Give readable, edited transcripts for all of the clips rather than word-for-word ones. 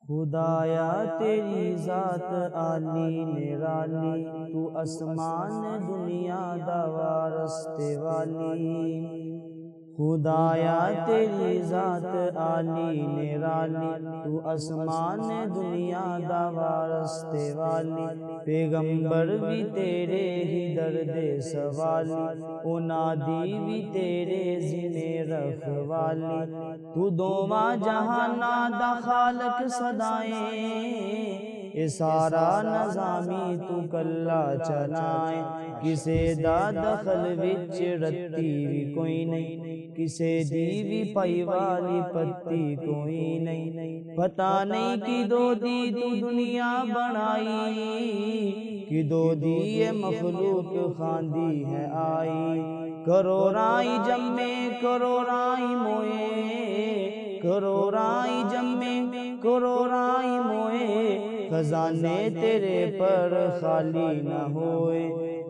खुदाया तेरी ज़ात आली निराली, तू आसमान दुनिया दवा रस्ते वाली। खुदाया तेरी ज़ात आली निराली, तू आसमान दुनिया दवा रस्ते वाली। पैगंबर भी तेरे ही दर्दे सवाली, ओ नादी भी तेरे ज़िने रखवाली। तू दोवा जहाना दा खालक सदाएं, ये सारा नज़ामी तू कल्ला चलाए। किसे दा दखल विच रत्ती भी कोई नहीं, किसे दीवी पाई वाली पत्ती कोई नहीं। पता नहीं कि दो दी तू दुनिया बनाई, कि दो दी ये मखलूक खांदी है आई। करो राई जम्मे करो राई मोए, करो राई जम्मे करो राई मोए। खजाने तेरे पर खाली न होए,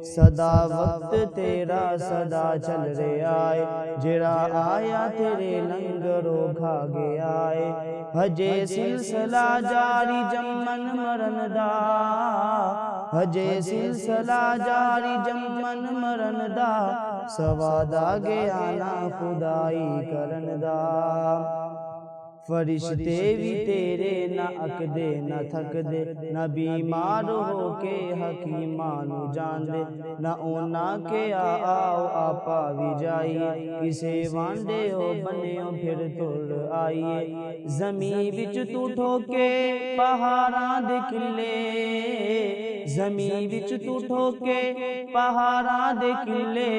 सदा वक्त तेरा सदा चल रे आए। जेड़ा आया तेरे लंगरो खा गया आए, हजे सिलसिला जारी जम्मन मरन दा। हजे सिलसिला जारी जम्मन मरन दा, सवादा गया ना खुदाई करन दा। फरिश्ते भी तेरे न अकदे न थकदे, न बीमार हो के हकीमानू जान दे। न ओना के आओ आपा भी जाइए, किसे वांडे हो बने हो फिर तुर आइए। जमी बिच तू ठोके पहाड़ां दे किले, जमी बिच तू ठोके पहाड़ां दे किले।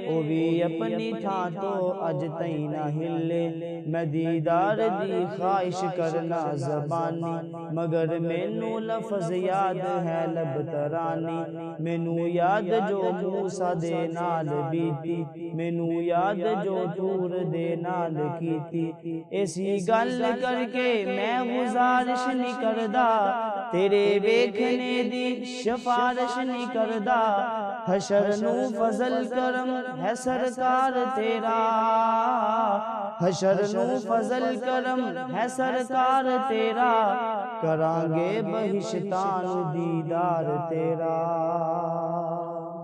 ओ भी अपनी थां तो अज तई ना हिले। मैं दीदार दी ख्वाहिश करना ज़बानी, मगर मैनू लफ्ज़ याद है लब तरानी। मैनू याद जो मूसा दे नाल बीती, मैनू याद जो तूर दे नाल कीती। ऐसी गल करके मैं गुजारिश नहीं करदा, तेरे वेखने दी सिफारिश नहीं करदा। हशर नू फजल करम है सरकार तेरा, हशर नू फजल करम है सरकार तेरा। करांगे बहिश्तान दीदार तेरा।